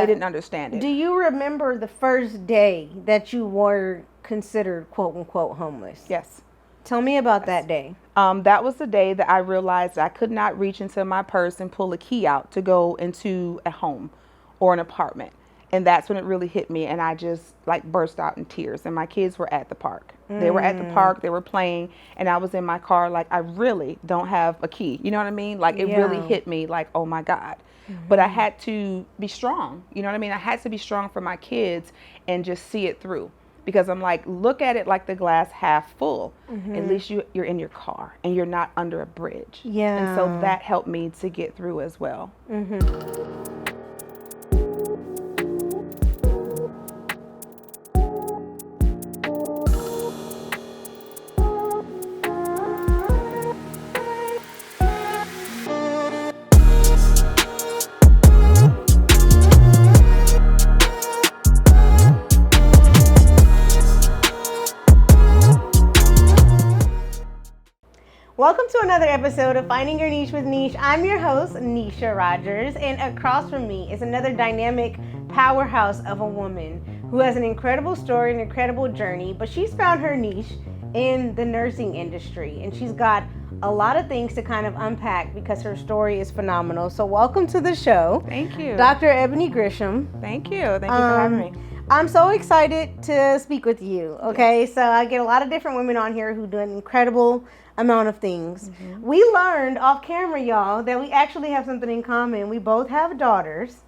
they didn't understand it. Do you remember the first day that you were considered quote unquote homeless? Yes. Tell me about that day. That was the day that I realized I could not reach into my purse and pull a key out to go into a home or an apartment. And that's when it really hit me, and I just like burst out in tears. And my kids were at the park. They were at the park, they were playing, and I was in my car like, I really don't have a key. You know what I mean? Like, it really hit me like, oh my God. But I had to be strong. You know what I mean? I had to be strong for my kids and just see it through. Because I'm like, look at it like the glass half full. At least you're in your car and you're not under a bridge. Yeah. And so that helped me to get through as well. Welcome to another episode of Finding Your Niche with Neish. I'm your host, Nisha Rogers, and across from me is another dynamic powerhouse of a woman who has an incredible story, an incredible journey, but she's found her niche in the nursing industry, and she's got a lot of things to kind of unpack because her story is phenomenal. So welcome to the show. Thank you. Dr. Ebonee Gresham. Thank you. Thank you for having me. I'm so excited to speak with you, okay? So I get a lot of different women on here who do an incredible amount of things. We learned off camera, y'all, that we actually have something in common. We both have daughters,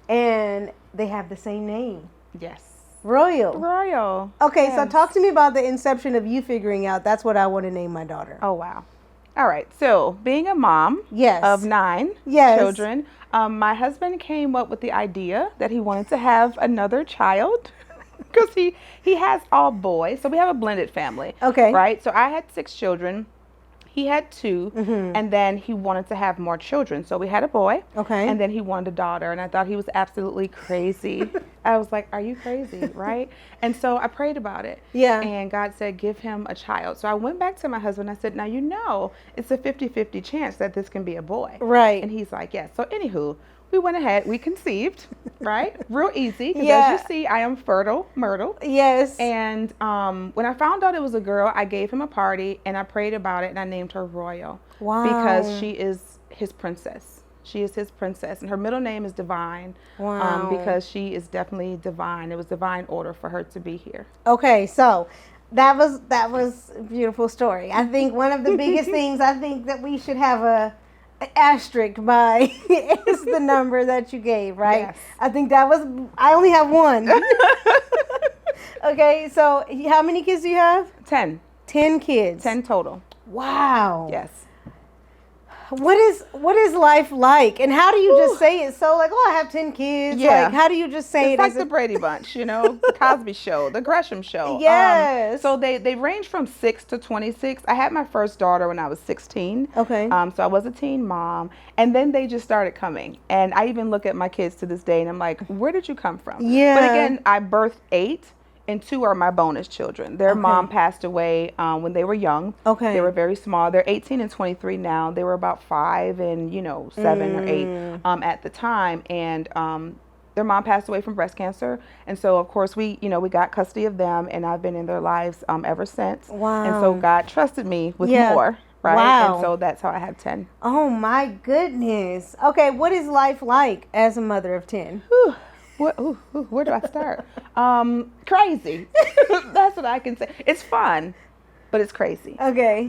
and they have the same name. Yes. Royal. Okay, yes. So talk to me about the inception of you figuring out that's what I want to name my daughter. Oh, wow. All right. So being a mom of 9 children, my husband came up with the idea that he wanted to have another child because he has all boys. So we have a blended family. Okay. Right. So I had 6 children. He had 2, and then he wanted to have more children. So we had a boy, and then he wanted a daughter, and I thought he was absolutely crazy. I was like, are you crazy, right? And so I prayed about it. Yeah. And God said, give him a child. So I went back to my husband. I said, now, you know, it's a 50-50 chance that this can be a boy. Right. And he's like, yes. So anywho, we went ahead, we conceived, right? Real easy, because as you see, I am fertile, myrtle. Yes. And when I found out it was a girl, I gave him a party, and I prayed about it, and I named her Royal. Wow. Because she is his princess. She is his princess, and her middle name is Divine. Wow. Because she is definitely divine. It was divine order for her to be here. Okay, so that was a beautiful story. I think one of the biggest things I think that we should have an asterisk by is the number that you gave, right? Yes. I think I only have one. Okay, so how many kids do you have? 10. 10 kids. 10 total. Wow. Yes. What is life like? And how do you just say it so like, oh, I have 10 kids? Yeah. Like, how do you just say it's it? It's like the Brady Bunch, you know, the Cosby Show, the Gresham Show. Yes. So they range from 6 to 26. I had my first daughter when I was 16. Okay. So I was a teen mom. And then they just started coming. And I even look at my kids to this day and I'm like, where did you come from? Yeah. But again, I birthed 8. And 2 are my bonus children. Their mom passed away when they were young. Okay. They were very small. They're 18 and 23 now. They were about 5 and, 7 or 8 at the time. And their mom passed away from breast cancer. And so, of course, we got custody of them. And I've been in their lives ever since. Wow. And so God trusted me with more. Right. Wow. And so that's how I have 10. Oh, my goodness. Okay. What is life like as a mother of 10? Whew. Where do I start? Crazy. That's what I can say. It's fun, but it's crazy. Okay.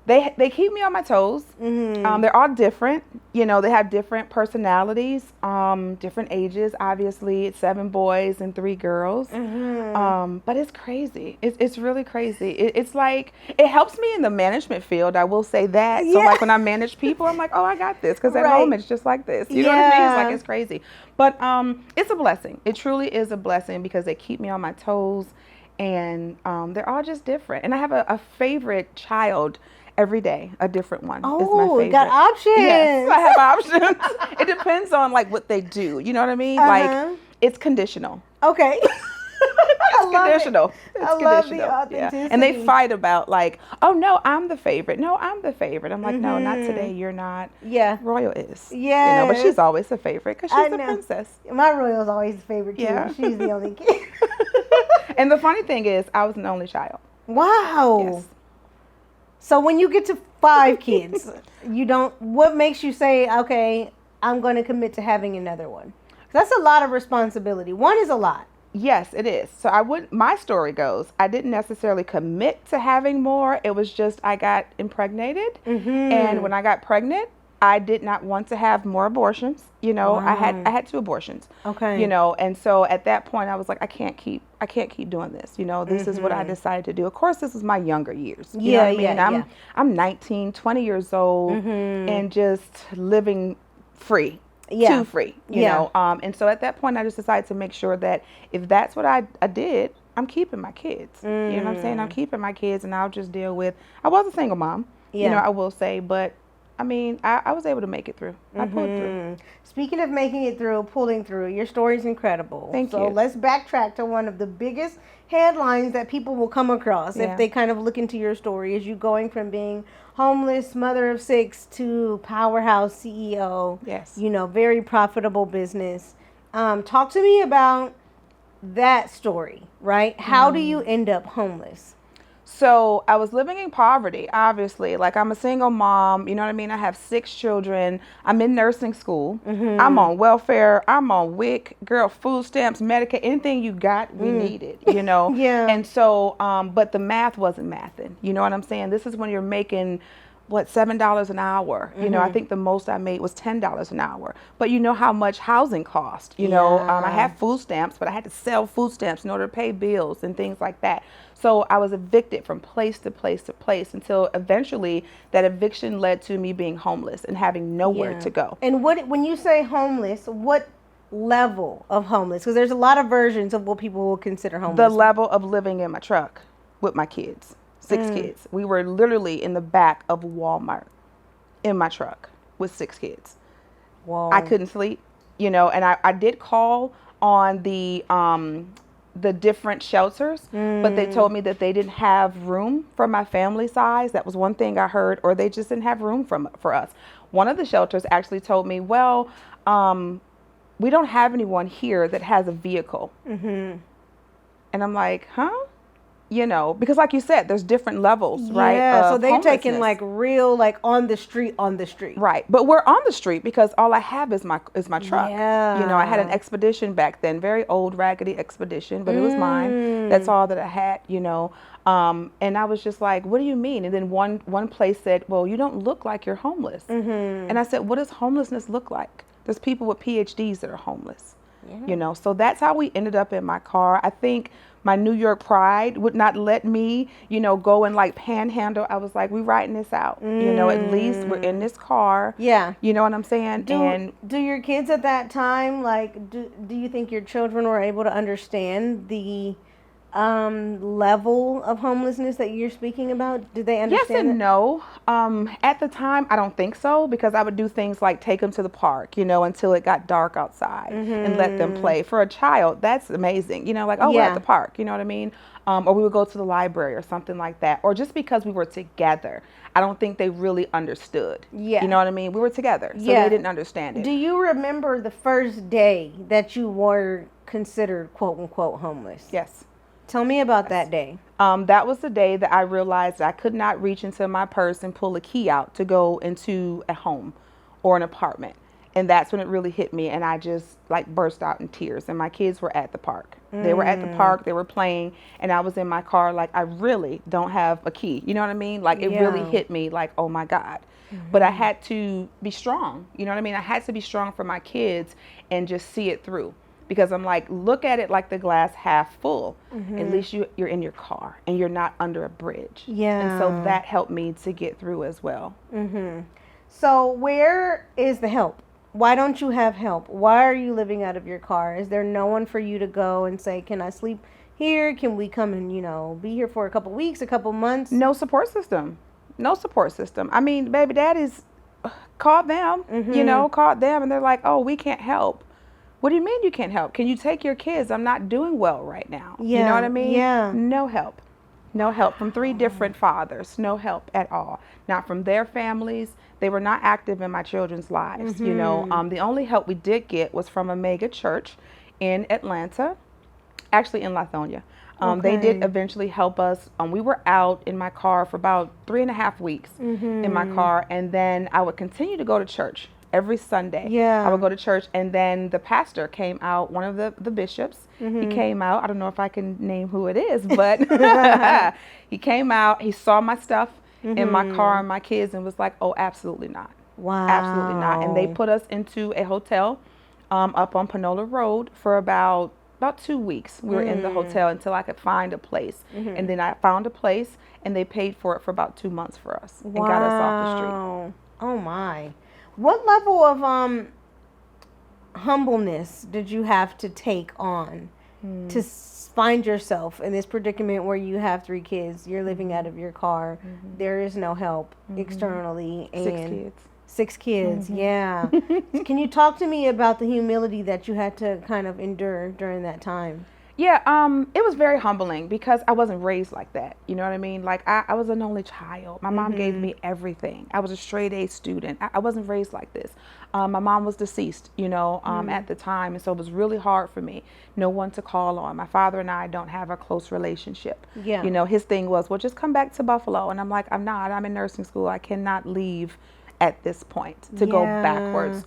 They keep me on my toes. They're all different. They have different personalities, different ages. Obviously, it's 7 boys and 3 girls. But it's crazy. It's really crazy. It's like, it helps me in the management field. I will say that. So like when I manage people, I'm like, oh, I got this. Because at home, it's just like this. You know what I mean? It's like, it's crazy. But it's a blessing. It truly is a blessing because they keep me on my toes. And they're all just different. And I have a favorite child every day, a different one. Oh, is my favorite. You got options. Yes, I have options. It depends on like what they do. You know what I mean? Like it's conditional. Okay. I conditional. It's I love conditional. the authenticity. Yeah. And they fight about like, oh no, I'm the favorite. No, I'm the favorite. I'm like, no, not today. You're not. Yeah. Royal is. Yeah. You know, but she's always the favorite because she's the princess. My Royal's always the favorite too. Yeah. She's the only kid. And the funny thing is, I was an only child. Wow. Yes. So when you get to 5 kids, what makes you say, okay, I'm going to commit to having another one? That's a lot of responsibility. One is a lot. Yes, it is. So my story goes, I didn't necessarily commit to having more. It was just, I got impregnated. And when I got pregnant, I did not want to have more abortions. You know, Wow. I had 2 abortions. Okay. You know, and so at that point I was like, I can't keep doing this. You know, this is what I decided to do. Of course, this is my younger years. You know what I mean? I'm 19, 20 years old and just living free. Too free, you know. And so at that point I just decided to make sure that if that's what I did, I'm keeping my kids. You know what I'm saying? I'm keeping my kids, and I'll just deal with, I was a single mom, you know, I will say, but I mean, I was able to make it through. I pulled through. Speaking of making it through, pulling through, your story's incredible. Thank you. So let's backtrack to one of the biggest headlines that people will come across if they kind of look into your story, is you going from being homeless, mother of 6, to powerhouse CEO. Yes. You know, very profitable business. Talk to me about that story, right? How do you end up homeless? So I was living in poverty, obviously. Like, I'm a single mom, you know what I mean? I have 6 children. I'm in nursing school. I'm on welfare. I'm on WIC. Girl, food stamps, Medicaid, anything you got, we needed, you know? And so, but the math wasn't mathing. You know what I'm saying? This is when you're making, $7 an hour. You know, I think the most I made was $10 an hour. But you know how much housing cost. You know, I had food stamps, but I had to sell food stamps in order to pay bills and things like that. So I was evicted from place to place to place until eventually that eviction led to me being homeless and having nowhere to go. And when you say homeless, what level of homeless? Because there's a lot of versions of what people will consider homeless. The level of living in my truck with my kids. 6 kids. We were literally in the back of Walmart in my truck with 6 kids. Wow. I couldn't sleep, you know, and I did call on the different shelters, but they told me that they didn't have room for my family size. That was one thing I heard, or they just didn't have room for us. One of the shelters actually told me, well, we don't have anyone here that has a vehicle. And I'm like, huh? You know, because like you said, there's different levels, right? Yeah, so they're taking like real, like on the street. Right, but we're on the street because all I have is my truck. Yeah. You know, I had an Expedition back then, very old, raggedy Expedition, but it was mine. That's all that I had, you know. And I was just like, what do you mean? And then one place said, well, you don't look like you're homeless. And I said, what does homelessness look like? There's people with PhDs that are homeless. You know, so that's how we ended up in my car. I think my New York pride would not let me, you know, go and like panhandle. I was like, we writing this out. You know, at least we're in this car. Yeah. You know what I'm saying? Do your kids at that time, like, do you think your children were able to understand the level of homelessness that you're speaking about? Did they understand? Yes and no. At the time, I don't think so, because I would do things like take them to the park, you know, until it got dark outside and let them play. For a child, that's amazing. You know, like, we're at the park, you know what I mean? Or we would go to the library or something like that. Or just because we were together. I don't think they really understood. You know what I mean? We were together, so they didn't understand it. Do you remember the first day that you were considered quote unquote homeless? Yes. Tell me about that day. That was the day that I realized I could not reach into my purse and pull a key out to go into a home or an apartment. And that's when it really hit me, and I just like burst out in tears. And my kids were at the park. They were at the park, they were playing, and I was in my car like, I really don't have a key. You know what I mean? Like, it really hit me like, oh my God. But I had to be strong. You know what I mean? I had to be strong for my kids and just see it through. Because I'm like, look at it like the glass half full. At least you're in your car and you're not under a bridge. And so that helped me to get through as well. So where is the help? Why don't you have help? Why are you living out of your car? Is there no one for you to go and say, can I sleep here? Can we come and, you know, be here for a couple weeks, a couple months? No support system. No support system. I mean, baby daddies called them, you know, called them, and they're like, oh, we can't help. What do you mean you can't help? Can you take your kids? I'm not doing well right now. Yeah. You know what I mean? Yeah. No help. No help from 3 different fathers. No help at all. Not from their families. They were not active in my children's lives. You know, the only help we did get was from a mega church in Atlanta, actually in Lithonia. They did eventually help us. We were out in my car for about 3.5 weeks in my car, and then I would continue to go to church every Sunday. Yeah. I would go to church, and then the pastor came out, one of the bishops. He came out. I don't know if I can name who it is, but he came out. He saw my stuff in my car and my kids and was like, oh, absolutely not. Wow. Absolutely not. And they put us into a hotel up on Panola Road for about 2 weeks. We were in the hotel until I could find a place. And then I found a place, and they paid for it for about 2 months for us and got us off the street. Oh my. What level of humbleness did you have to take on to find yourself in this predicament where you have 3 kids, you're living out of your car, there is no help externally, and 6 kids. 6 kids, yeah. Can you talk to me about the humility that you had to kind of endure during that time? Yeah, it was very humbling because I wasn't raised like that. You know what I mean? Like I was an only child. My mom gave me everything. I was a straight A student. I wasn't raised like this. My mom was deceased, you know, at the time. And so it was really hard for me. No one to call on. My father and I don't have a close relationship. Yeah. You know, his thing was, well, just come back to Buffalo. And I'm like, I'm not. I'm in nursing school. I cannot leave at this point to go backwards.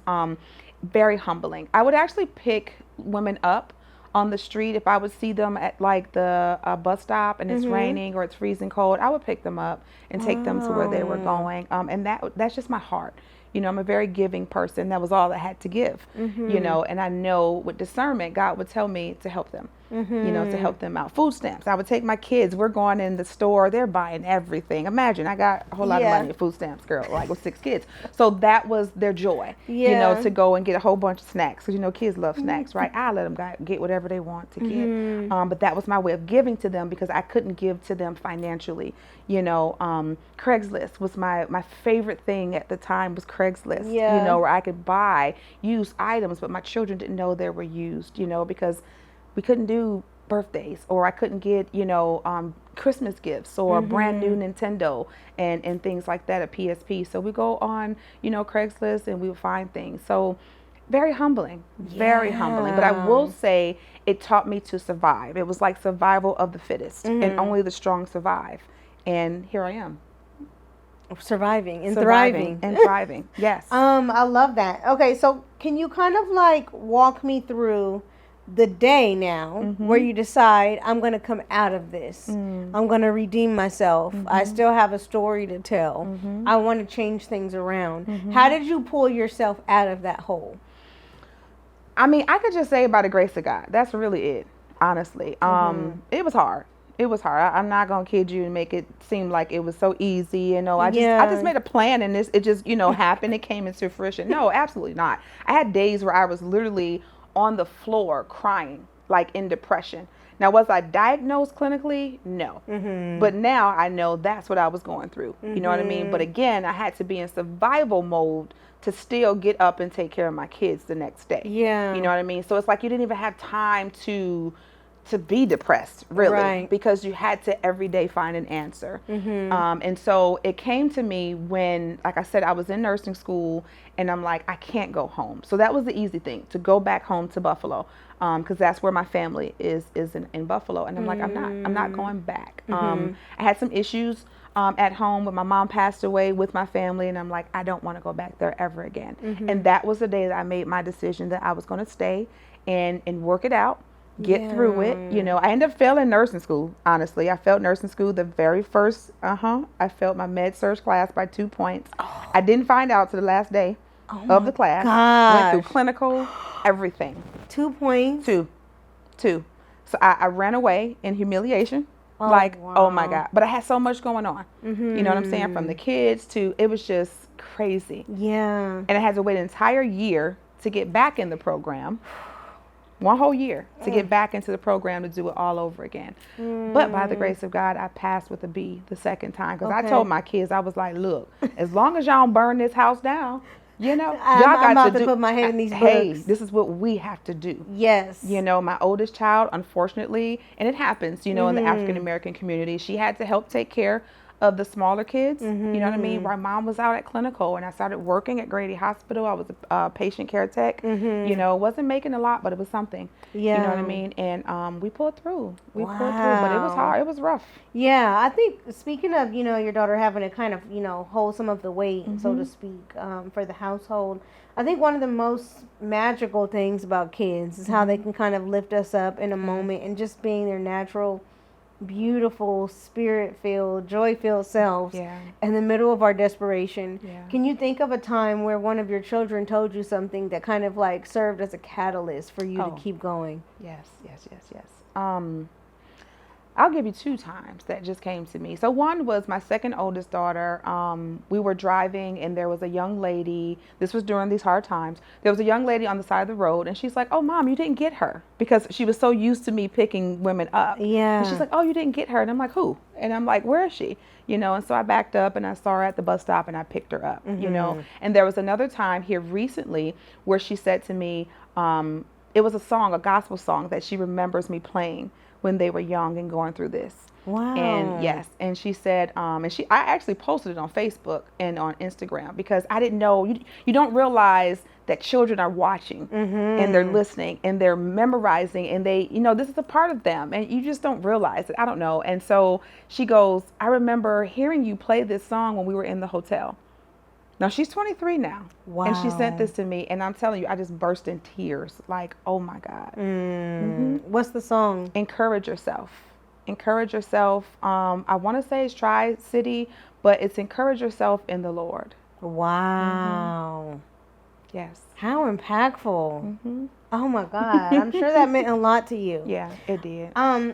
Very humbling. I would actually pick women up on the street. If I would see them at like the bus stop and it's raining or it's freezing cold, I would pick them up and take them to where they were going. And that's just my heart. You know, I'm a very giving person. That was all I had to give, you know, and I know with discernment, God would tell me to help them, you know, to help them out. Food stamps. I would take my kids. We're going in the store. They're buying everything. Imagine, I got a whole lot of money in food stamps, girl, like with 6 kids. So that was their joy, you know, to go and get a whole bunch of snacks. Because, you know, kids love snacks, right? I let them get whatever they want to get. But that was my way of giving to them because I couldn't give to them financially. You know, Craigslist was my favorite thing at the time was Craigslist, you know, where I could buy used items, but my children didn't know they were used, you know, because we couldn't do birthdays, or I couldn't get, you know, Christmas gifts or a brand new Nintendo and things like that at PSP. So we go on, you know, Craigslist and we would find things. So very humbling, very humbling. But I will say it taught me to survive. It was like survival of the fittest, and only the strong survive. And here I am. Surviving and Surviving thriving. and thriving. Yes. I love that. Okay, so can you kind of like walk me through the day now where you decide I'm going to come out of this. I'm going to redeem myself. I still have a story to tell. I want to change things around. How did you pull yourself out of that hole? I mean, I could just say by the grace of God. That's really it, honestly. It was hard. It was hard. I'm not gonna kid you and make it seem like it was so easy. You know, I just made a plan and it just, you know, happened. It came into fruition. No, absolutely not. I had days where I was literally on the floor crying, like in depression. Now, was I diagnosed clinically? No. But now I know that's what I was going through. You know what I mean? But again, I had to be in survival mode to still get up and take care of my kids the next day. Yeah. You know what I mean? So it's like you didn't even have time to be depressed, really, because you had to every day find an answer. And so it came to me when, like I said, I was in nursing school and I'm like, I can't go home. So that was the easy thing, to go back home to Buffalo, because that's where my family is in Buffalo. And I'm like, I'm not going back. I had some issues at home when my mom passed away with my family, and I'm like, I don't want to go back there ever again. And that was the day that I made my decision that I was going to stay and work it out. Get through it. You know, I ended up failing nursing school, honestly. I failed nursing school the very first, I failed my med surg class by 2 points. I didn't find out till the last day of the class. Went through clinical, everything. 2 points? Two. So I ran away in humiliation. Oh my God. But I had so much going on. You know what I'm saying? From the kids to, it was just crazy. Yeah. And I had to wait an entire year to get back in the program. 1 whole year to get back into the program to do it all over again. But by the grace of God, I passed with a B the second time. Because I told my kids, I was like, look, as long as y'all don't burn this house down, You know, I'm about to put my head in these books. Hey, this is what we have to do. Yes. You know, my oldest child, unfortunately, and it happens, you know, in the African American community, she had to help take care of the smaller kids. You know what I mean? My mom was out at clinical, and I started working at Grady Hospital. I was a patient care tech. You know, wasn't making a lot, but it was something. Yeah. You know what I mean? And we pulled through. We pulled through, but it was hard. It was rough. Yeah, I think speaking of, you know, your daughter having to kind of, you know, hold some of the weight, so to speak, for the household, I think one of the most magical things about kids is how they can kind of lift us up in a moment and just being their natural, beautiful, spirit-filled, joy-filled selves in the middle of our desperation. Can you think of a time where one of your children told you something that kind of like served as a catalyst for you to keep going? Yes. I'll give you 2 times that just came to me. So one was my second oldest daughter. We were driving and there was a young lady. This was during these hard times. There was a young lady on the side of the road and she's like, "Oh, Mom, you didn't get her," because she was so used to me picking women up. Yeah. And she's like, "Oh, you didn't get her." And I'm like, "Who?" And I'm like, "Where is she?" You know, and so I backed up and I saw her at the bus stop and I picked her up, you know. And there was another time here recently where she said to me, it was a song, a gospel song that she remembers me playing when they were young and going through this. Wow. And yes, and she said, I actually posted it on Facebook and on Instagram because I didn't know, you don't realize that children are watching and they're listening and they're memorizing and they, you know, this is a part of them and you just don't realize it. I don't know. And so she goes, "I remember hearing you play this song when we were in the hotel." Now she's 23 now. Wow. And she sent this to me and I'm telling you, I just burst in tears. Like, oh my God. What's the song? Encourage yourself. Encourage yourself. I want to say it's Tri-City, but it's encourage yourself in the Lord. Wow. Yes. How impactful. Oh my God. I'm sure that meant a lot to you. Yeah, it did.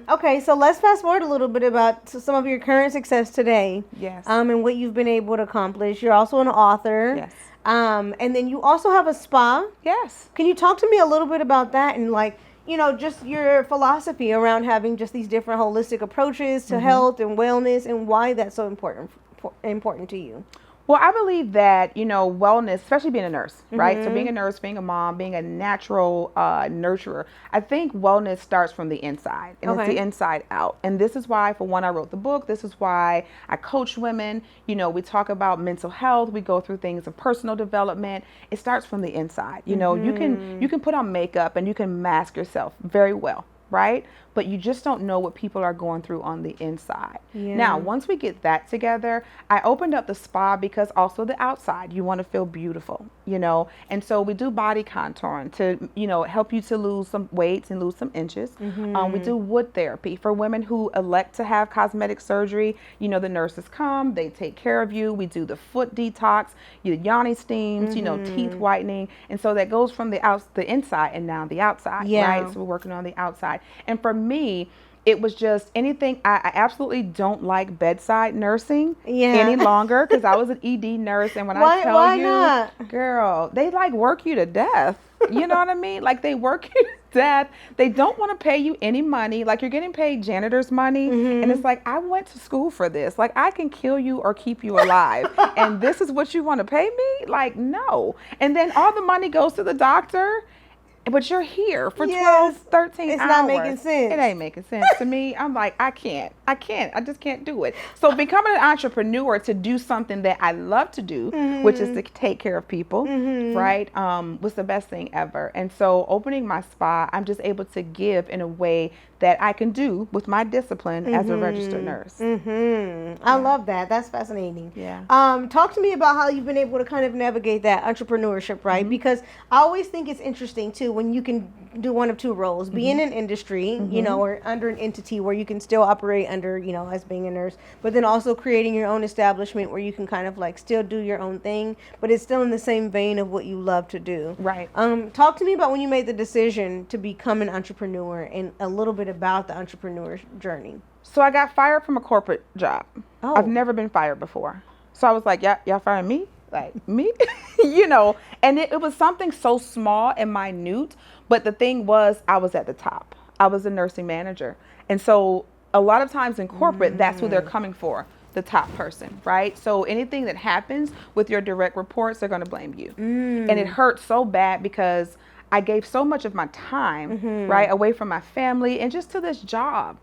Okay, so let's fast forward a little bit about some of your current success today. Yes. And what you've been able to accomplish. You're also an author. Yes. And then you also have a spa. Yes. Can you talk to me a little bit about that and like, you know, just your philosophy around having just these different holistic approaches to health and wellness and why that's so important to you? Well, I believe that, you know, wellness, especially being a nurse, right? So being a nurse, being a mom, being a natural nurturer, I think wellness starts from the inside and it's the inside out. And this is why, for one, I wrote the book. This is why I coach women. You know, we talk about mental health. We go through things of personal development. It starts from the inside. You know, you can put on makeup and you can mask yourself very well, right? But you just don't know what people are going through on the inside. Now, once we get that together, I opened up the spa because also the outside, you want to feel beautiful, you know? And so we do body contouring to, you know, help you to lose some weight and lose some inches. We do wood therapy for women who elect to have cosmetic surgery. You know, the nurses come, they take care of you. We do the foot detox, your yoni steams, you know, teeth whitening. And so that goes from the inside and now the outside, right? So we're working on the outside. And for me, it was just anything. I absolutely don't like bedside nursing any longer because I was an ED nurse. And when I tell you, girl, they like work you to death. You know what I mean? Like they work you to death. They don't want to pay you any money. Like you're getting paid janitor's money. And it's like, I went to school for this. Like I can kill you or keep you alive. And this is what you want to pay me? Like, no. And then all the money goes to the doctor. But you're here for 12, 13 hours. It's not making sense. It ain't making sense to me. I'm like, I just can't do it. So becoming an entrepreneur to do something that I love to do, which is to take care of people, right, was the best thing ever. And so opening my spa, I'm just able to give in a way that I can do with my discipline as a registered nurse. I love that. That's fascinating. Yeah. Talk to me about how you've been able to kind of navigate that entrepreneurship, right? Because I always think it's interesting too when you can do one of two roles, be in an industry, you know, or under an entity where you can still operate under, you know, as being a nurse, but then also creating your own establishment where you can kind of like still do your own thing, but it's still in the same vein of what you love to do. Right. Talk to me about when you made the decision to become an entrepreneur and a little bit about the entrepreneur journey. So I got fired from a corporate job. I've never been fired before. So I was like, y'all firing me? Like me? You know, and it was something so small and minute, but the thing was I was at the top. I was a nursing manager. And so a lot of times in corporate, that's who they're coming for. the top person, right? So anything that happens with your direct reports, they're going to blame you. And it hurts so bad because I gave so much of my time, right, away from my family and just to this job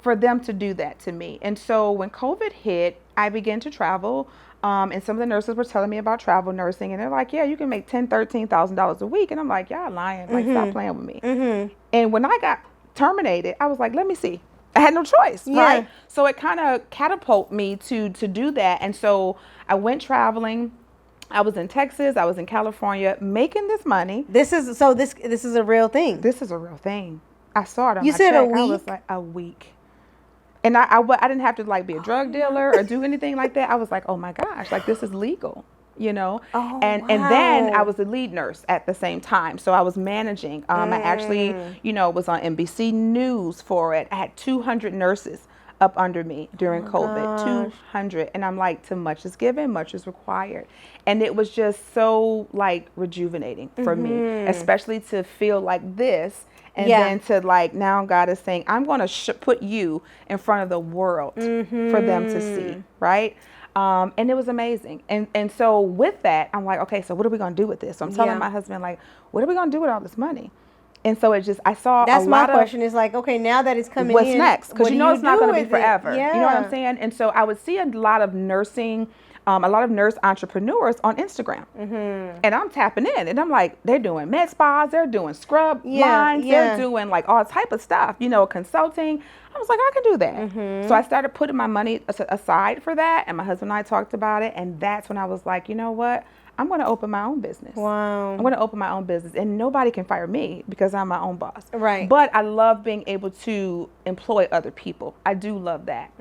for them to do that to me. And so when COVID hit, I began to travel. And some of the nurses were telling me about travel nursing, and they're like, yeah, you can make $10,000, $13,000 a week. And I'm like, y'all lying. Like, stop playing with me. And when I got terminated, I was like, let me see. I had no choice, right? So it kind of catapulted me to do that. And so I went traveling. I was in Texas. I was in California making this money. This is a real thing. This is a real thing. I saw it on you my said check. a week? I was like, a week. And I didn't have to like be a drug dealer or do anything like that. I was like, oh my gosh, like this is legal, you know? And then I was the lead nurse at the same time. So I was managing. I actually, you know, was on NBC News for it. I had 200 nurses up under me during COVID, 200. And I'm like, too much is given, much is required. And it was just so like rejuvenating for me, especially to feel like this. And then to like, now God is saying, I'm going to put you in front of the world for them to see, right? And it was amazing. And so with that, I'm like, okay, so what are we going to do with this? So I'm telling my husband, like, what are we going to do with all this money? And so it just, I saw that's a lot my question is like, okay, now that it's coming what's in. What's next? Because you know it's not going to be forever. Yeah. You know what I'm saying? And so I would see a lot of nursing, a lot of nurse entrepreneurs on Instagram. And I'm tapping in and I'm like, they're doing med spas, they're doing scrub lines, they're doing like all type of stuff, you know, consulting. I was like, I can do that. So I started putting my money aside for that. And my husband and I talked about it. And that's when I was like, you know what? I'm going to open my own business. Wow. I'm going to open my own business. And nobody can fire me because I'm my own boss. Right. But I love being able to employ other people. I do love that.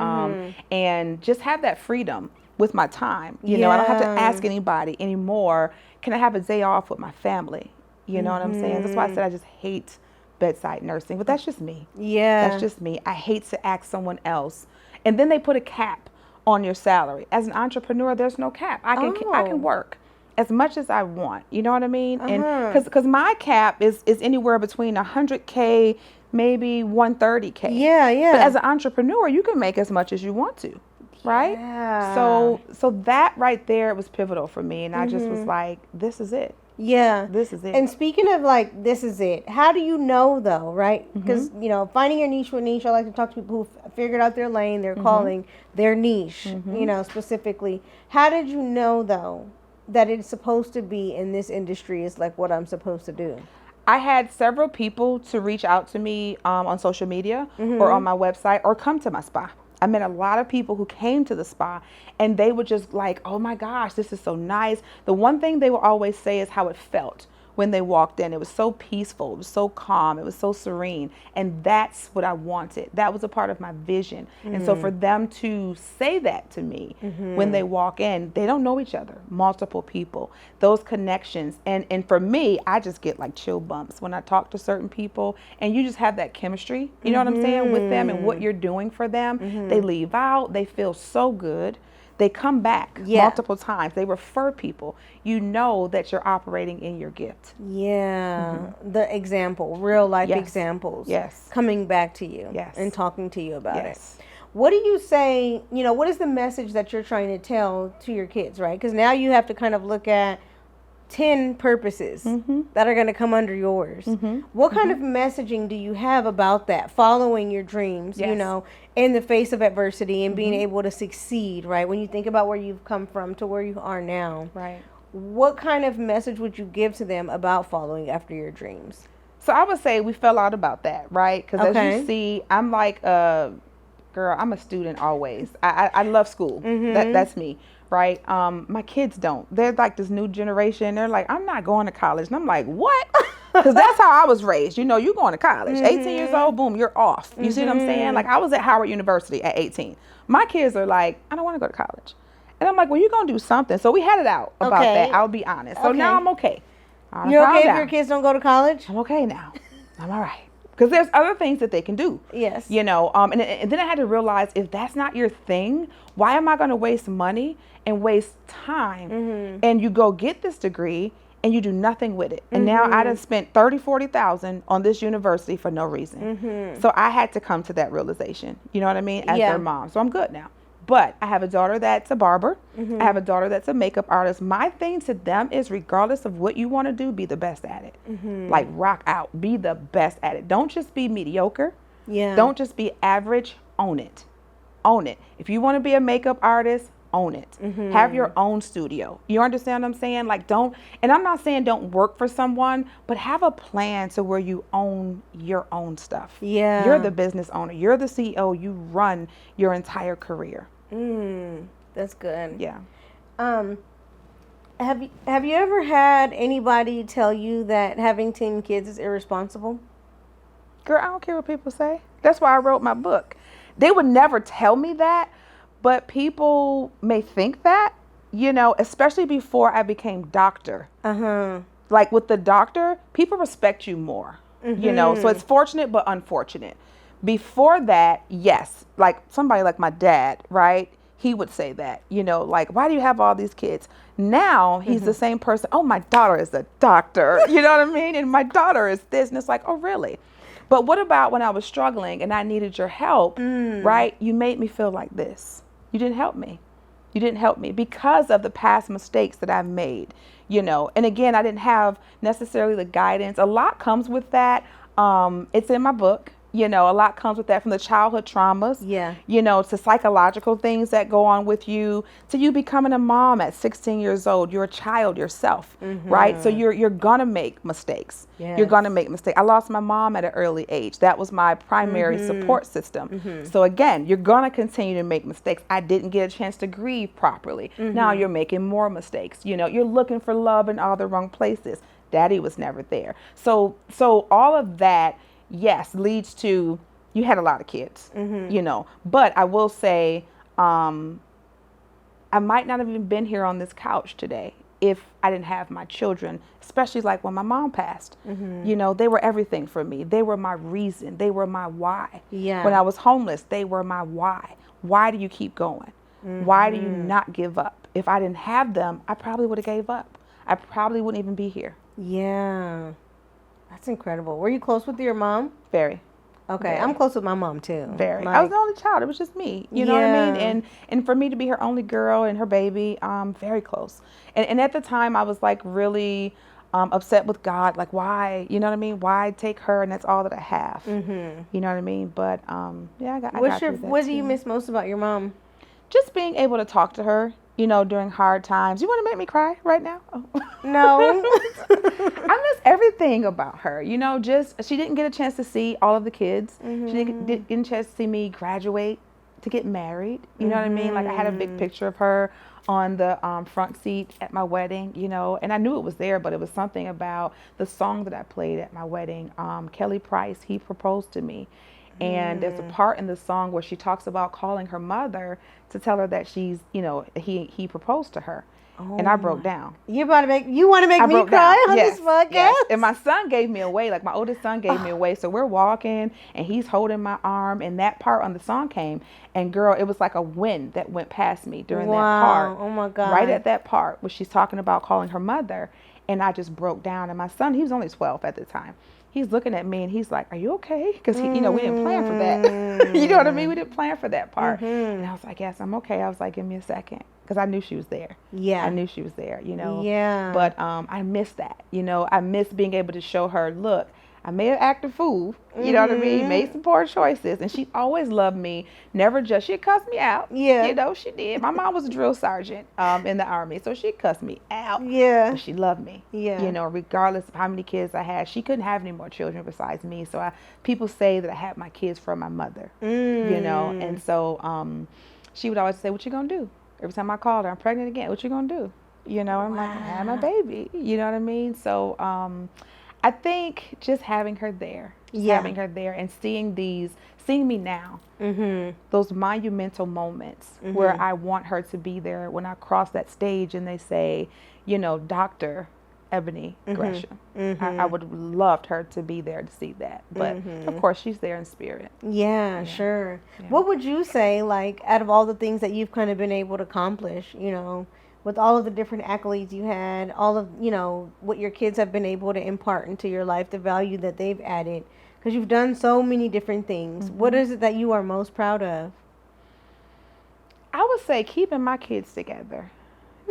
And just have that freedom with my time. You know, I don't have to ask anybody anymore. Can I have a day off with my family? You know what I'm saying? That's why I said I just hate bedside nursing. But that's just me. Yeah. That's just me. I hate to ask someone else. And then they put a cap on your salary. As an entrepreneur, there's no cap. I can work as much as I want. You know what I mean? And because my cap is anywhere between 100K, maybe 130K. Yeah. But as an entrepreneur, you can make as much as you want to. Right? Yeah. So that right there was pivotal for me. And I just was like, this is it. Yeah. This is it. And speaking of like, this is it. How do you know though, right? Because, you know, finding your niche with niche, I like to talk to people who figured out their lane, their calling, their niche, you know, specifically. How did you know though that it's supposed to be in this industry is like what I'm supposed to do? I had several people to reach out to me on social media or on my website or come to my spa. I met a lot of people who came to the spa and they were just like, oh my gosh, this is so nice. The one thing they will always say is how it felt when they walked in. It was so peaceful. It was so calm. It was so serene. And that's what I wanted. That was a part of my vision. And so for them to say that to me when they walk in, they don't know each other, multiple people, those connections. And for me, I just get like chill bumps when I talk to certain people and you just have that chemistry, you know what I'm saying, with them and what you're doing for them. They leave out. They feel so good. They come back multiple times. They refer people. You know that you're operating in your gift. Yeah. The example, real life examples. Yes. Coming back to you. Yes. And talking to you about it. Yes. What do you say, you know, what is the message that you're trying to tell to your kids, right? Because now you have to kind of look at 10 purposes that are going to come under yours. What kind of messaging do you have about that? Following your dreams, you know, in the face of adversity and being able to succeed, right? When you think about where you've come from to where you are now. Right. What kind of message would you give to them about following after your dreams? So I would say we fell out about that, right? Because as you see, I'm like, girl, I'm a student always. I love school. That's me. Right. My kids don't. They're like this new generation. They're like, I'm not going to college. And I'm like, what? Because that's how I was raised. You know, you going to college. 18 years old, boom, you're off. You see what I'm saying? Like I was at Howard University at 18. My kids are like, I don't want to go to college. And I'm like, well, you're going to do something. So we had it out about that. I'll be honest. So now I'm okay. You're okay if your kids don't go to college? I'm okay now. I'm all right. Because there's other things that they can do. Yes. You know, and then I had to realize if that's not your thing, why am I going to waste money and waste time and you go get this degree and you do nothing with it. And now I done spent $30,000-$40,000 on this university for no reason. So I had to come to that realization. You know what I mean? As their mom. So I'm good now. But I have a daughter that's a barber. I have a daughter that's a makeup artist. My thing to them is, regardless of what you want to do, be the best at it. Like, rock out. Be the best at it. Don't just be mediocre. Yeah. Don't just be average. Own it. Own it. If you want to be a makeup artist, own it. Have your own studio. You understand what I'm saying? Like, don't, and I'm not saying don't work for someone, but have a plan to where you own your own stuff. Yeah. You're the business owner. You're the CEO. You run your entire career. That's good. Yeah. Have you ever had anybody tell you that having 10 kids is irresponsible? Girl, I don't care what people say. That's why I wrote my book. They would never tell me that, but people may think that, you know, especially before I became doctor. Like with the doctor, people respect you more, you know, so it's fortunate but unfortunate. Before that, yes, like somebody like my dad, right? He would say that, you know, like, why do you have all these kids? Now he's the same person. Oh, my daughter is a doctor. You know what I mean? And my daughter is this. And it's like, oh, really? But what about when I was struggling and I needed your help, right? You made me feel like this. You didn't help me. You didn't help me because of the past mistakes that I've made, you know. And again, I didn't have necessarily the guidance. A lot comes with that. It's in my book. You know, a lot comes with that, from the childhood traumas, you know, to psychological things that go on with you, to you becoming a mom at 16 years old. You're a child yourself, right? So you're going to make mistakes. You're going to make mistakes. I lost my mom at an early age. That was my primary support system. So again, you're going to continue to make mistakes. I didn't get a chance to grieve properly. Now you're making more mistakes. You know, you're looking for love in all the wrong places. Daddy was never there. So all of that, yes, leads to, you had a lot of kids, you know, but I will say, I might not have even been here on this couch today if I didn't have my children, especially like when my mom passed. You know, they were everything for me. They were my reason. They were my why. When I was homeless, they were my why. Why do you keep going? Why do you not give up? If I didn't have them, I probably would have gave up. I probably wouldn't even be here. Yeah. That's incredible. Were you close with your mom? Very. Okay, Very. I'm close with my mom too. Very. Like, I was the only child. It was just me. You know what I mean? And for me to be her only girl and her baby, very close. And at the time, I was like really upset with God. Like, why? You know what I mean? Why take her? And that's all that I have. You know what I mean? But yeah, I got through that what do too. you miss most about your mom? Just being able to talk to her, you know, during hard times. You want to make me cry right now? Oh. No. I miss everything about her. You know, just, she didn't get a chance to see all of the kids. She didn't get a chance to see me graduate, to get married. You know what I mean? Like, I had a big picture of her on the front seat at my wedding, you know, and I knew it was there, but it was something about the song that I played at my wedding. Kelly Price, He Proposed to Me. And there's a part in the song where she talks about calling her mother to tell her that she's, you know, he proposed to her. And I broke down. You want to make me cry on this podcast? Yes. And my son gave me away. Like, my oldest son gave me away. So we're walking and he's holding my arm, and that part on the song came. And girl, it was like a wind that went past me during that part. Oh my God. Right at that part where she's talking about calling her mother. And I just broke down. And my son, he was only 12 at the time. He's looking at me and he's like, are you okay? Because, you know, we didn't plan for that. You know what I mean? We didn't plan for that part. And I was like, yes, I'm okay. I was like, give me a second. Because I knew she was there. Yeah. I knew she was there, you know. Yeah. But I miss that. You know, I miss being able to show her, look, I may have acted a fool. You know what I mean? Made some poor choices. And she always loved me. Never just, she'd cuss me out. Yeah. You know, she did. My mom was a drill sergeant in the Army. So she'd cuss me out. Yeah. But she loved me. Yeah. You know, regardless of how many kids I had. She couldn't have any more children besides me. So people say that I had my kids from my mother. You know. And so she would always say, what you going to do? Every time I called her, I'm pregnant again. What you going to do? You know, I'm like, I had my baby. You know what I mean? So I think just having her there, having her there and seeing me now, those monumental moments where I want her to be there when I cross that stage and they say, you know, Dr. Ebonee Gresham. I would have loved her to be there to see that. But of course, she's there in spirit. Yeah, sure. Yeah. What would you say, like, out of all the things that you've kind of been able to accomplish, you know, with all of the different accolades you had, all of, you know, what your kids have been able to impart into your life, the value that they've added, because you've done so many different things. What is it that you are most proud of? I would say keeping my kids together.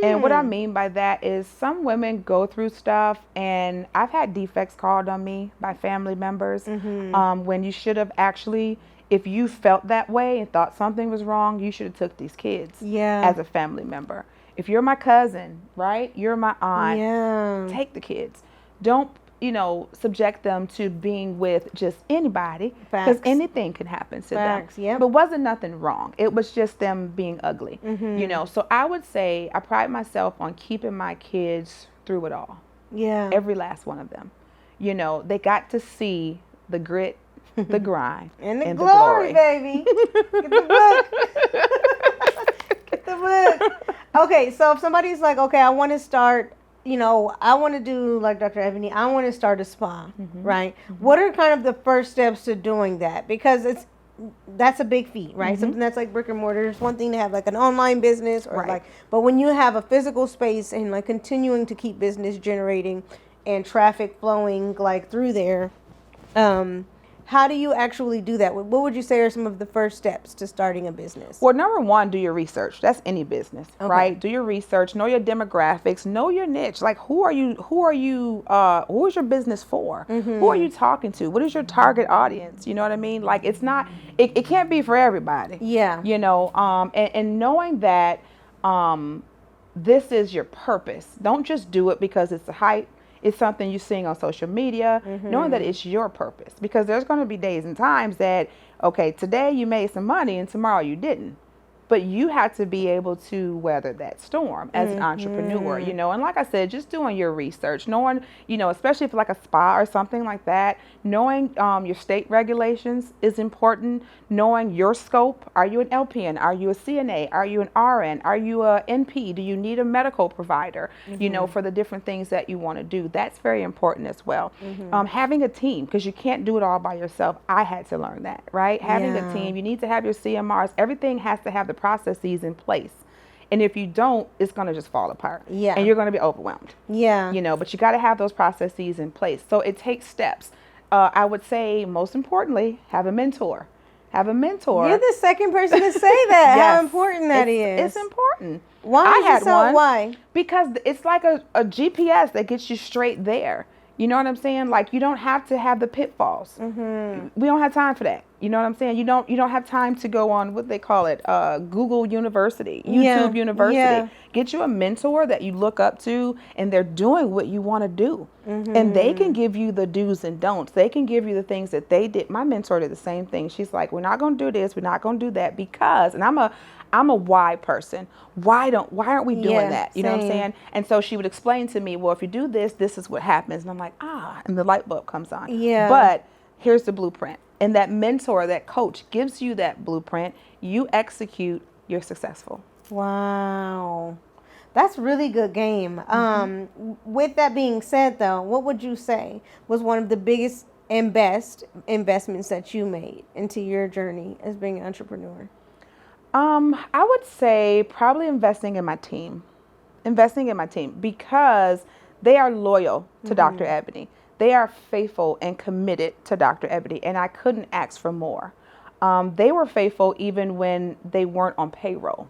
And what I mean by that is some women go through stuff, and I've had defects called on me by family members when you should have actually, if you felt that way and thought something was wrong, you should have took these kids as a family member. If you're my cousin, right, you're my aunt, take the kids. Don't, subject them to being with just anybody, because anything can happen to them. But wasn't nothing wrong. It was just them being ugly, So I would say I pride myself on keeping my kids through it all. Every last one of them. They got to see the grit, the grind, and the glory, baby. Get the book. Get the book. Okay, so if somebody's like, okay, I want to start, I want to do like Dr. Ebonee, I want to start a spa, right? What are kind of the first steps to doing that? Because that's a big feat, right? Something that's like brick and mortar. It's one thing to have like an online business or but when you have a physical space and like continuing to keep business generating and traffic flowing like through there, how do you actually do that? What would you say are some of the first steps to starting a business? Well, number one, do your research. That's any business, right? Do your research, know your demographics, know your niche. Like who is your business for? Who are you talking to? What is your target audience? You know what I mean? Like it can't be for everybody. And knowing that this is your purpose. Don't just do it because it's a hype. It's something you're seeing on social media, knowing that it's your purpose. Because there's going to be days and times that, okay, today you made some money and tomorrow you didn't. But you have to be able to weather that storm as an entrepreneur, And like I said, just doing your research, knowing, especially for like a spa or something like that, knowing your state regulations is important. Knowing your scope. Are you an LPN? Are you a CNA? Are you an RN? Are you a NP? Do you need a medical provider, for the different things that you want to do? That's very important as well. Having a team, because you can't do it all by yourself. I had to learn that, right? Having a team, you need to have your CMRs. Everything has to have the processes in place. And if you don't, it's going to just fall apart. And you're going to be overwhelmed. But you got to have those processes in place. So it takes steps. I would say, most importantly, have a mentor. Have a mentor. You're the second person to say that. How important that is. It's important. Why? Because it's like a GPS that gets you straight there. You know what I'm saying? Like, you don't have to have the pitfalls. We don't have time for that. You know what I'm saying? You don't have time to go on what they call it, Google University, YouTube University. Get you a mentor that you look up to, and they're doing what you want to do. And they can give you the do's and don'ts. They can give you the things that they did. My mentor did the same thing. She's like, we're not going to do this. We're not going to do that because, and I'm a why person. Why aren't we doing that? You know what I'm saying? And so she would explain to me, well, if you do this, this is what happens. And I'm like, and the light bulb comes on. But here's the blueprint. And that mentor, that coach gives you that blueprint. You execute, you're successful. Wow. That's really good game. With that being said, though, what would you say was one of the biggest and best investments that you made into your journey as being an entrepreneur? I would say probably investing in my team because they are loyal to Dr. Ebonee. They are faithful and committed to Dr. Ebonee, and I couldn't ask for more. They were faithful even when they weren't on payroll.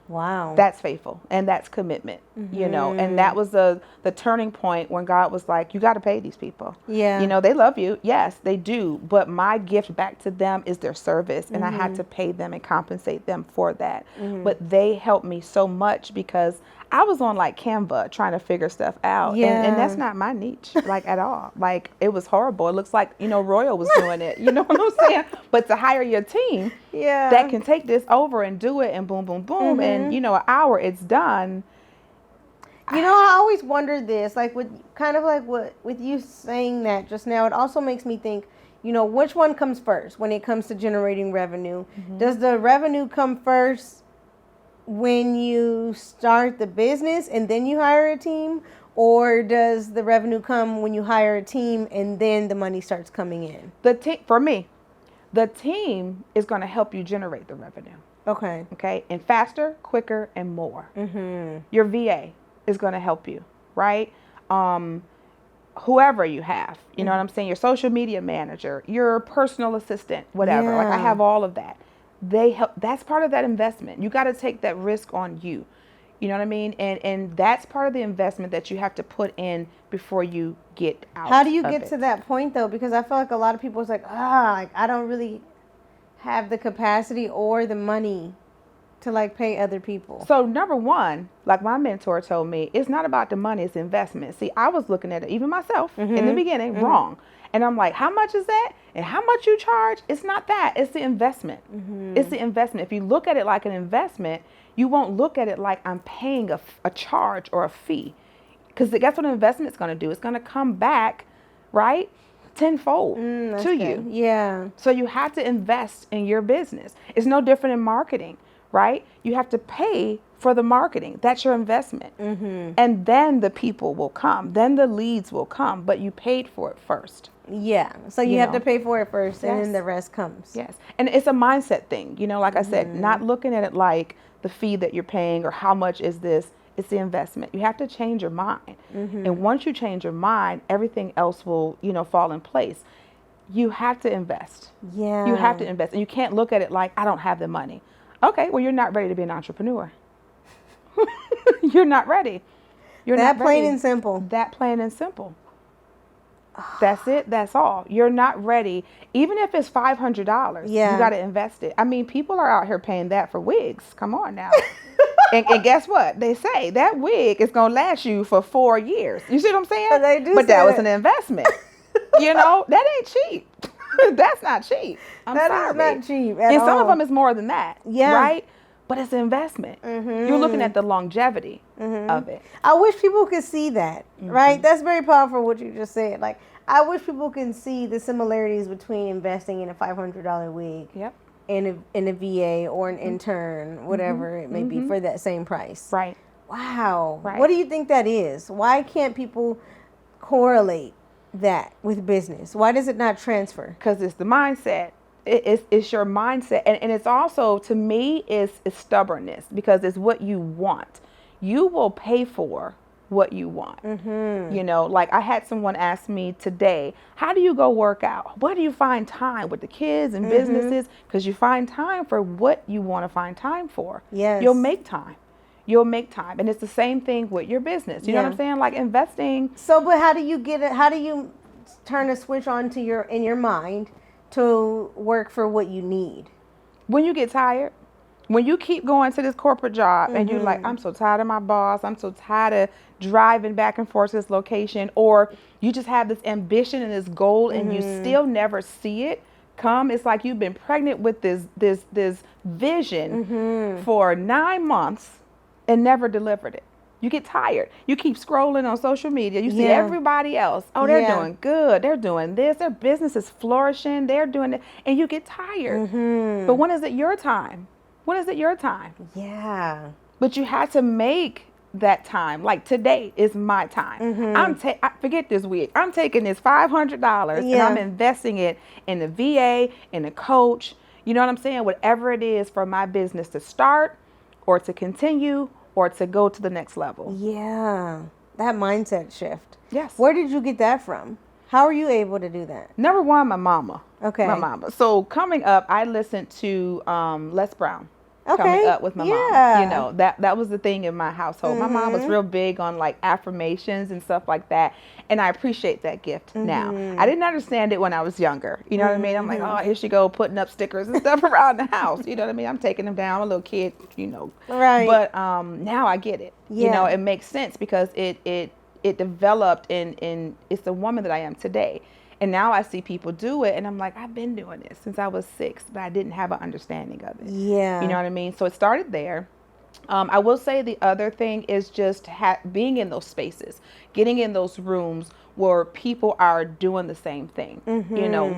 Wow. That's faithful, and that's commitment, and that was the turning point when God was like, you got to pay these people. They love you. Yes, they do. But my gift back to them is their service, and I had to pay them and compensate them for that. But they helped me so much because I was on like Canva trying to figure stuff out. And that's not my niche, like at all. Like, it was horrible. It looks like, Royal was doing it. You know what I'm saying? But to hire your team that can take this over and do it and boom, boom, boom. And, an hour, it's done. I always wondered this, like with you saying that just now, it also makes me think, which one comes first when it comes to generating revenue? Does the revenue come first when you start the business and then you hire a team, or does the revenue come when you hire a team and then the money starts coming in? For me, the team is going to help you generate the revenue. Okay. And faster, quicker, and more. Your VA is going to help you, right? Whoever you have, you know what I'm saying? Your social media manager, your personal assistant, whatever. Like, I have all of that. they help. That's part of that investment. You got to take that risk on you. You know what I mean? And that's part of the investment that you have to put in before you get out. How do you get to that point though? Because I feel like a lot of people is like, like I don't really have the capacity or the money to like pay other people. So number one, like my mentor told me, it's not about the money, it's investment. See, I was looking at it, even myself in the beginning, wrong. And I'm like, how much is that? And how much you charge? It's not that. It's the investment. It's the investment. If you look at it like an investment, you won't look at it like I'm paying a charge or a fee. Because that's what an investment's going to do. It's going to come back, right, tenfold to you. Yeah. So you have to invest in your business. It's no different in marketing, right? You have to pay for the marketing. That's your investment. And then the people will come. Then the leads will come. But you paid for it first. Yeah. So you have to pay for it first, and then the rest comes. Yes. And it's a mindset thing. You know, like I said, not looking at it like the fee that you're paying or how much is this. It's the investment. You have to change your mind. And once you change your mind, everything else will, fall in place. You have to invest. Yeah. You have to invest. And you can't look at it like, I don't have the money. Okay, well, you're not ready to be an entrepreneur. You're not ready. You're that not plain ready. and simple. That plain and simple. That's it. That's all. You're not ready. Even if it's $500, you got to invest it. I mean, people are out here paying that for wigs. Come on now. and guess what? They say that wig is going to last you for 4 years. You see what I'm saying? But they do. But that was an investment. That ain't cheap. That's not cheap. That is not cheap at all. And some of them is more than that. Yeah. Right? But it's an investment. You're looking at the longevity of it. I wish people could see that, right? That's very powerful what you just said. Like, I wish people can see the similarities between investing in a $500 wig in a VA or an intern, whatever it may be, for that same price. Right. Wow. Right. What do you think that is? Why can't people correlate that with business? Why does it not transfer? Because it's the mindset. It's your mindset. And it's also, to me, it's stubbornness, because it's what you want. You will pay for what you want. Like I had someone ask me today, how do you go work out? Where do you find time with the kids and businesses? Because you find time for what you want to find time for. Yes. You'll make time. And it's the same thing with your business. You know what I'm saying? Like investing. So, but how do you get it? How do you turn a switch on in your mind to work for what you need? When you get tired, when you keep going to this corporate job and you're like, I'm so tired of my boss, I'm so tired of driving back and forth to this location, or you just have this ambition and this goal and you still never see it come. It's like you've been pregnant with this vision for 9 months and never delivered it. You get tired. You keep scrolling on social media. You see everybody else. Oh, they're doing good. They're doing this. Their business is flourishing. They're doing it. And you get tired. But when is it your time? When is it your time? Yeah. But you have to make that time. Like today is my time. I forget this wig. I'm taking this $500 and I'm investing it in the VA, in a coach. You know what I'm saying? Whatever it is for my business to start or to continue or to go to the next level. Yeah. That mindset shift. Yes. Where did you get that from? How are you able to do that? Number one, my mama. Okay. My mama. So coming up, I listened to Les Brown. Okay. Coming up with my mom. That was the thing in my household. My mom was real big on like affirmations and stuff like that. And I appreciate that gift now. I didn't understand it when I was younger. You know what I mean? I'm like, oh, here she go putting up stickers and stuff around the house. You know what I mean? I'm taking them down. I'm a little kid, Right. But now I get it. Yeah. It makes sense because it developed in it's the woman that I am today. And now I see people do it, and I'm like, I've been doing this since I was 6, but I didn't have an understanding of it. Yeah. You know what I mean? So it started there. I will say the other thing is just being in those spaces, getting in those rooms where people are doing the same thing,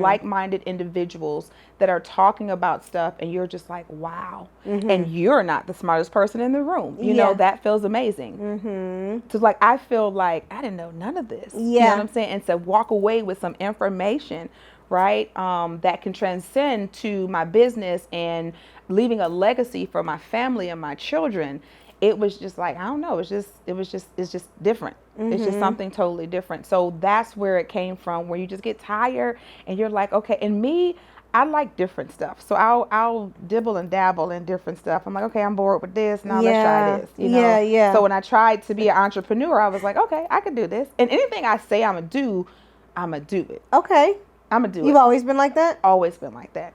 like-minded individuals that are talking about stuff, and you're just like, wow. And you're not the smartest person in the room. You know, that feels amazing. So like, I feel like I didn't know none of this. You know what I'm saying? And to walk away with some information, right, that can transcend to my business and leaving a legacy for my family and my children. It was just like, I don't know. It's just different. It's just something totally different. So that's where it came from, where you just get tired and you're like, okay. And me, I like different stuff. So I'll dibble and dabble in different stuff. I'm like, okay, I'm bored with this. Now let's try this. You know? Yeah, yeah. So when I tried to be an entrepreneur, I was like, okay, I can do this. And anything I say I'm going to do, I'm going to do it. Okay. I'm going to do it. You've always been like that? Always been like that.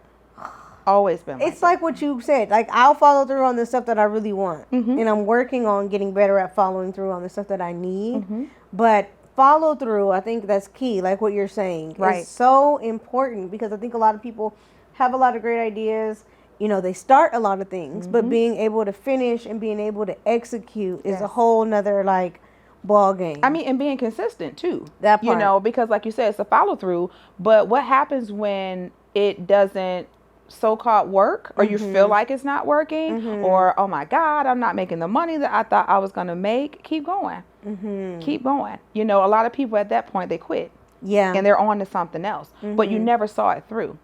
Always been like It's like what you said. Like, I'll follow through on the stuff that I really want. Mm-hmm. And I'm working on getting better at following through on the stuff that I need. Mm-hmm. But follow through, I think that's key. Like what you're saying. Right. It's so important because I think a lot of people have a lot of great ideas. You know, they start a lot of things, Mm-hmm. but being able to finish and being able to execute is Yes. a whole nother, like, ball game. I mean, and being consistent too. That You part. know, because like you said, it's a follow through. But what happens when it doesn't so-called work, or you feel like it's not working, or, oh my God, I'm not making the money that I thought I was going to make? Keep going. Keep going. You know, a lot of people at that point, they quit. Yeah. And they're on to something else. But you never saw it through.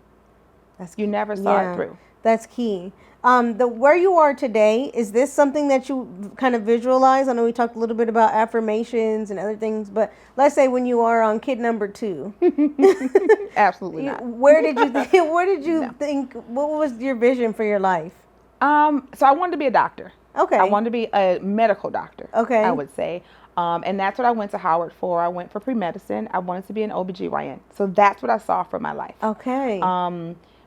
You never saw Yeah. it through. That's key. Where you are today, is this something that you kind of visualize? I know we talked a little bit about affirmations and other things, but let's say when you are on kid number 2, Absolutely not. where did you think, what was your vision for your life? So I wanted to be a doctor. Okay. I wanted to be a medical doctor. Okay. I would say. And that's what I went to Howard for. I went for pre-medicine. I wanted to be an OBGYN. So that's what I saw for my life. Okay.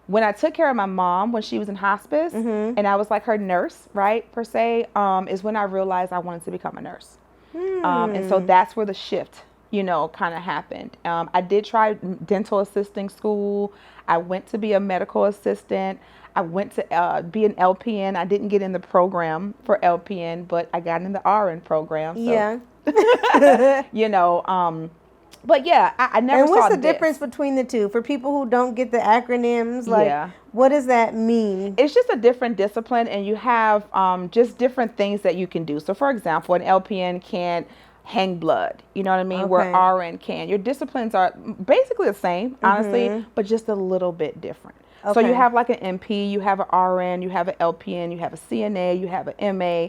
When I took care of my mom when she was in hospice, and I was like her nurse, right, per se, is when I realized I wanted to become a nurse. And so that's where the shift, you know, kind of happened. I did try dental assisting school. I went to be a medical assistant. I went to be an LPN. I didn't get in the program for LPN, but I got in the RN program. So, yeah. you know, but yeah, I never And saw what's the this. difference between the two? For people who don't get the acronyms, like, Yeah. what does that mean? It's just a different discipline, and you have just different things that you can do. So, for example, an LPN can't hang blood, you know what I mean, where Okay. RN can. Your disciplines are basically the same, honestly, but just a little bit different. So Okay. you have like an MP, you have an RN, you have an LPN, you have a CNA, you have an MA,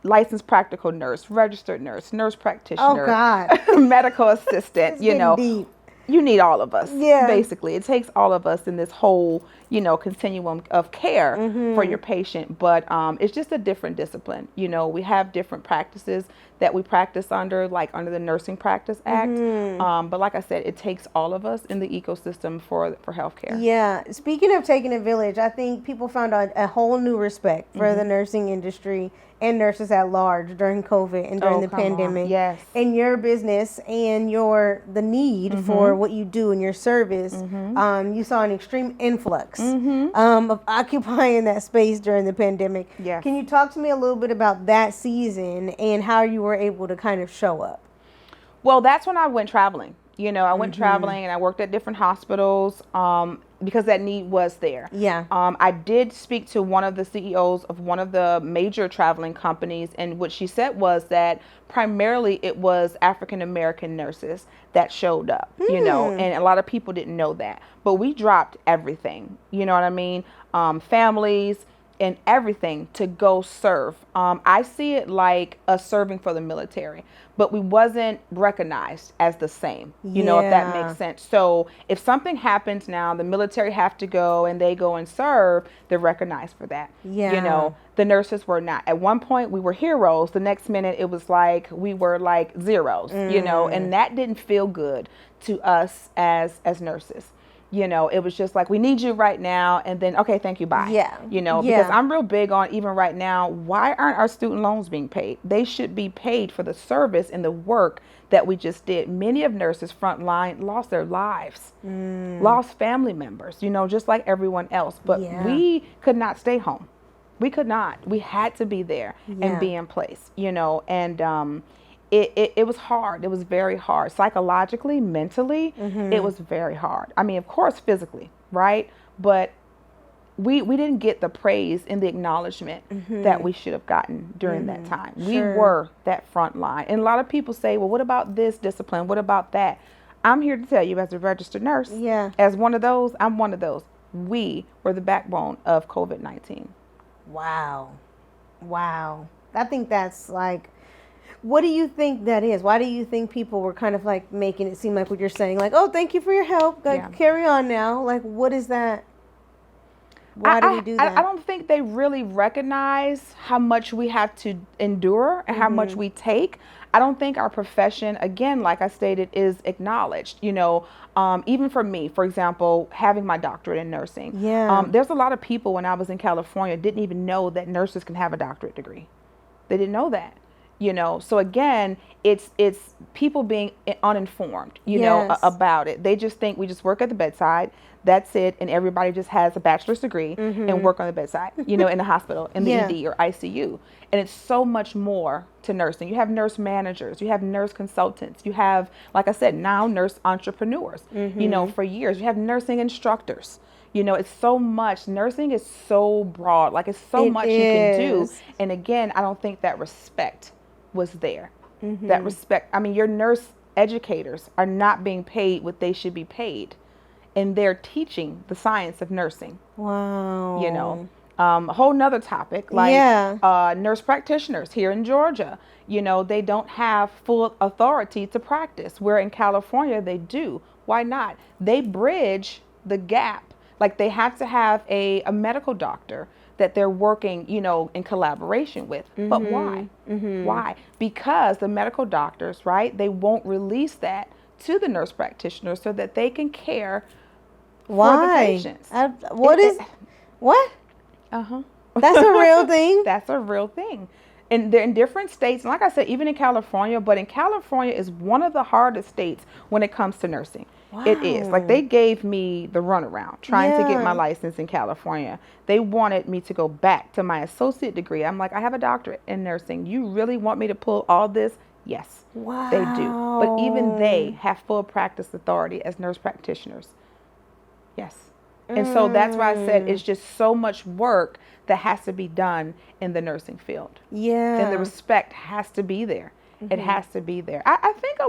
licensed practical nurse, registered nurse, nurse practitioner, Oh, God. medical assistant, It's you know. getting deep. You need all of us. Yeah. Basically, it takes all of us in this whole, you know, continuum of care for your patient. But it's just a different discipline. You know, we have different practices that we practice under, like under the Nursing Practice Act. But like I said, it takes all of us in the ecosystem for healthcare. Yeah. Speaking of taking a village, I think people found a whole new respect for the nursing industry and nurses at large during COVID and during the come on. pandemic. Yes. And your business and the need for what you do and your service, you saw an extreme influx of occupying that space during the pandemic. Yes. Can you talk to me a little bit about that season and how you were able to kind of show up? Well, that's when I went traveling. You know, I went traveling and I worked at different hospitals because that need was there. Yeah. I did speak to one of the CEOs of one of the major traveling companies, and what she said was that primarily it was African American nurses that showed up, you know, and a lot of people didn't know that. But we dropped everything, you know what I mean? Families and everything to go serve. I see it like a serving for the military, but we wasn't recognized as the same, you know, if that Yeah. makes sense. So if something happens now, the military have to go and they go and serve, they're recognized for that. Yeah. You know, the nurses were not. At one point we were heroes. The next minute it was like we were like zeros, you know, and that didn't feel good to us as nurses. You know, it was just like, we need you right now. And then, okay, thank you, bye. Yeah. You know, Yeah. because I'm real big on, even right now, why aren't our student loans being paid? They should be paid for the service and the work that we just did. Many of nurses front line lost their lives, lost family members, you know, just like everyone else. But Yeah. we could not stay home. We could not. We had to be there Yeah. and be in place, you know, and it was hard. It was very hard. Psychologically, mentally, it was very hard. I mean, of course, physically, right? But we didn't get the praise and the acknowledgement that we should have gotten during that time. We Sure. were that front line. And a lot of people say, well, what about this discipline? What about that? I'm here to tell you, as a registered nurse, Yeah. as one of those, I'm one of those. We were the backbone of COVID-19. Wow. Wow. I think that's like, what do you think that is? Why do you think people were kind of like making it seem like what you're saying? Like, oh, thank you for your help. Like, Yeah. carry on now. Like, what is that? Why do we do that? I don't think they really recognize how much we have to endure and how much we take. I don't think our profession, again, like I stated, is acknowledged. Even for me, for example, having my doctorate in nursing. Yeah. There's a lot of people when I was in California didn't even know that nurses can have a doctorate degree. They didn't know that. So again, it's people being uninformed, Yes. about it. They just think we just work at the bedside. That's it. And everybody just has a bachelor's degree and work on the bedside, in the hospital, in the Yeah. ED or ICU. And it's so much more to nursing. You have nurse managers, you have nurse consultants, you have, like I said, now nurse entrepreneurs, for years. You have nursing instructors. It's so much. Nursing is so broad. Like, it's so much you can do. And again, I don't think that respect was there. That respect. I mean, your nurse educators are not being paid what they should be paid. And they're teaching the science of nursing. Wow. A whole nother topic, like nurse practitioners here in Georgia, they don't have full authority to practice, where in California they do. Why not? They bridge the gap. Like, they have to have a medical doctor that they're working, in collaboration with. But why? Why? Because the medical doctors, right, they won't release that to the nurse practitioners so that they can care for the patients. What? Uh-huh. That's a real thing? That's a real thing. And they're in different states. And like I said, even in California, but in California is one of the hardest states when it comes to nursing. Wow. It is. Like, they gave me the runaround trying to get my license in California. They wanted me to go back to my associate degree. I'm like, I have a doctorate in nursing. You really want me to pull all this? Yes, they do. But even they have full practice authority as nurse practitioners. Yes. And so that's why I said it's just so much work that has to be done in the nursing field. Yeah. And the respect has to be there. It has to be there. I think,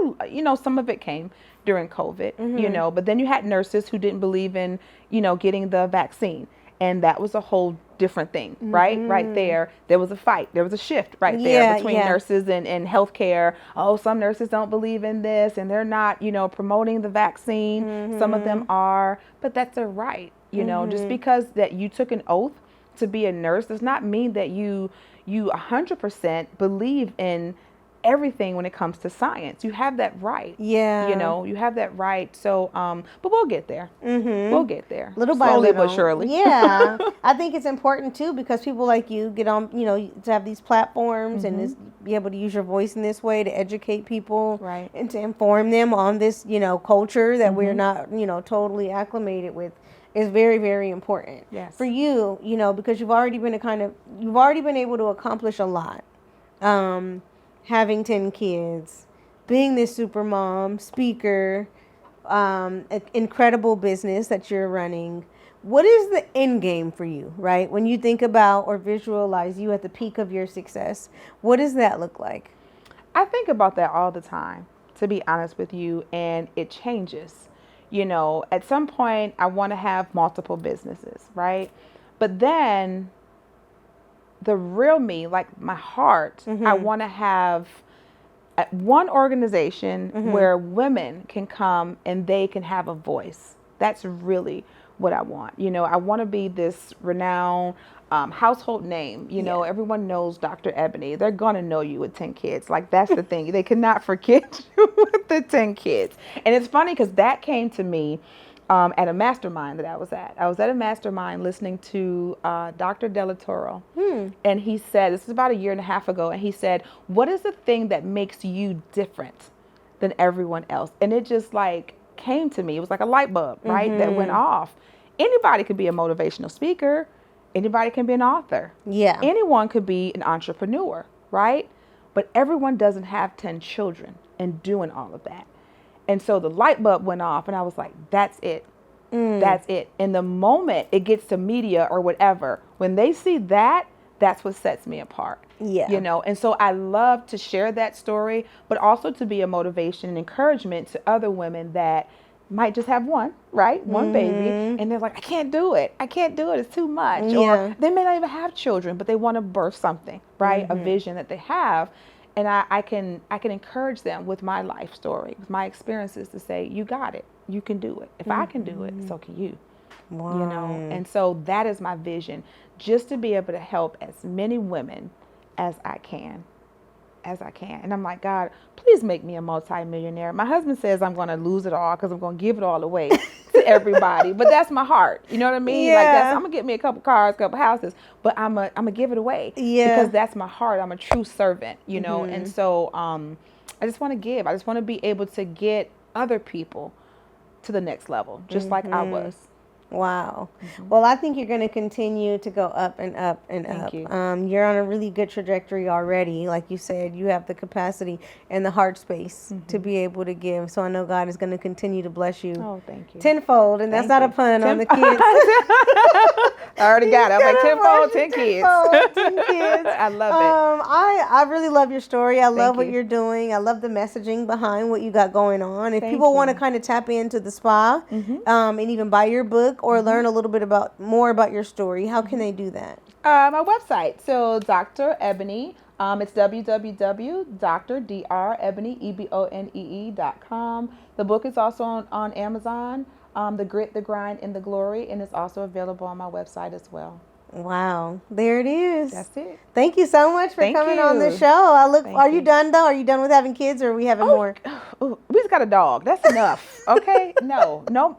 some of it came during COVID, but then you had nurses who didn't believe in, getting the vaccine. And that was a whole different thing, right? Right there. There was a fight. There was a shift right there between nurses and healthcare. Oh, some nurses don't believe in this and they're not, promoting the vaccine. Some of them are, but that's a right. Just because that you took an oath to be a nurse does not mean that you 100% believe in everything when it comes to science. You have that right. Yeah. You have that right. So, but we'll get there. We'll get there. Little by slowly little. but surely. Yeah. I think it's important too, because people like you get on, to have these platforms and be able to use your voice in this way to educate people. Right. And to inform them on this, culture that we're not, totally acclimated with. Is very, very important. Yes. For you, because you've already been able to accomplish a lot. Having 10 kids, being this super mom, speaker, incredible business that you're running. What is the end game for you, right? When you think about or visualize you at the peak of your success, what does that look like? I think about that all the time, to be honest with you, and it changes. At some point I want to have multiple businesses, right? But then the real me, like my heart, I want to have one organization where women can come and they can have a voice. That's really what I want. I want to be this renowned household name. Everyone knows Dr. Ebonee. They're going to know you with 10 kids. Like, that's the thing. They cannot forget you with the 10 kids. And it's funny because that came to me at a mastermind that I was at. I was at a mastermind listening to Dr. Delatoro. And he said, this is about a year and a half ago, and he said, what is the thing that makes you different than everyone else? And it just came to me. It was like a light bulb, right? That went off. Anybody could be a motivational speaker. Anybody can be an author. Yeah. Anyone could be an entrepreneur, right? But everyone doesn't have 10 children and doing all of that. And so the light bulb went off and I was like, that's it. That's it. And the moment it gets to media or whatever, when they see that, that's what sets me apart. Yeah. And so I love to share that story, but also to be a motivation and encouragement to other women that might just have one, right? One baby. And they're like, I can't do it. It's too much. Yeah. Or they may not even have children, but they want to birth something, right? A vision that they have. And I can encourage them with my life story, with my experiences to say, you got it. You can do it. If I can do it, so can you. Wow. You know, and so that is my vision, just to be able to help as many women as I can. And I'm like, God, please make me a multimillionaire. My husband says I'm going to lose it all because I'm going to give it all away to everybody. But that's my heart. You know what I mean? Yeah. Like, I'm going to get me a couple cars, a couple houses, but I'm going to give it away. Yeah. Because that's my heart. I'm a true servant, you know? And so I just want to give. I just want to be able to get other people to the next level, just like I was. Wow. Well, I think you're going to continue to go up and up and up. Thank you. You're on a really good trajectory already. Like you said, you have the capacity and the heart space to be able to give. So I know God is going to continue to bless you. Oh, thank you. Tenfold. And that's not a pun on the kids. I already got it. I'm like, tenfold, 10 kids. 10 kids. I love it. I really love your story. I love what you. you're doing. I love the messaging behind what you got going on. If Thank people you. want to kind of tap into the spa and even buy your book or learn a little bit more about your story, how can they do that? My website. So Dr. Ebonee. It's www.drebonee.com. The book is also on Amazon. The Grit, the Grind, and the Glory, and it's also available on my website as well. Wow, there it is. That's it. Thank you so much for Thank coming you. on the show. Are you done though? Are you done with having kids, or are we having more? Oh, we just got a dog. That's enough. Okay? No No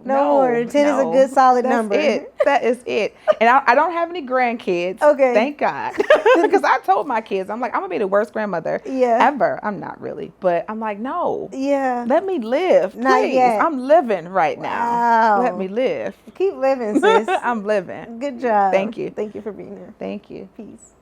more. 10 is a good solid number. That is it. And I don't have any grandkids. Okay. Thank God. Because I told my kids, I'm like, I'm going to be the worst grandmother ever. I'm not really. But I'm like, no. Yeah. Let me live. Not please. yet. I'm living right now. Let me live. Keep living, sis. I'm living. Good job. Thank you. Thank you for being here. Thank you. Peace.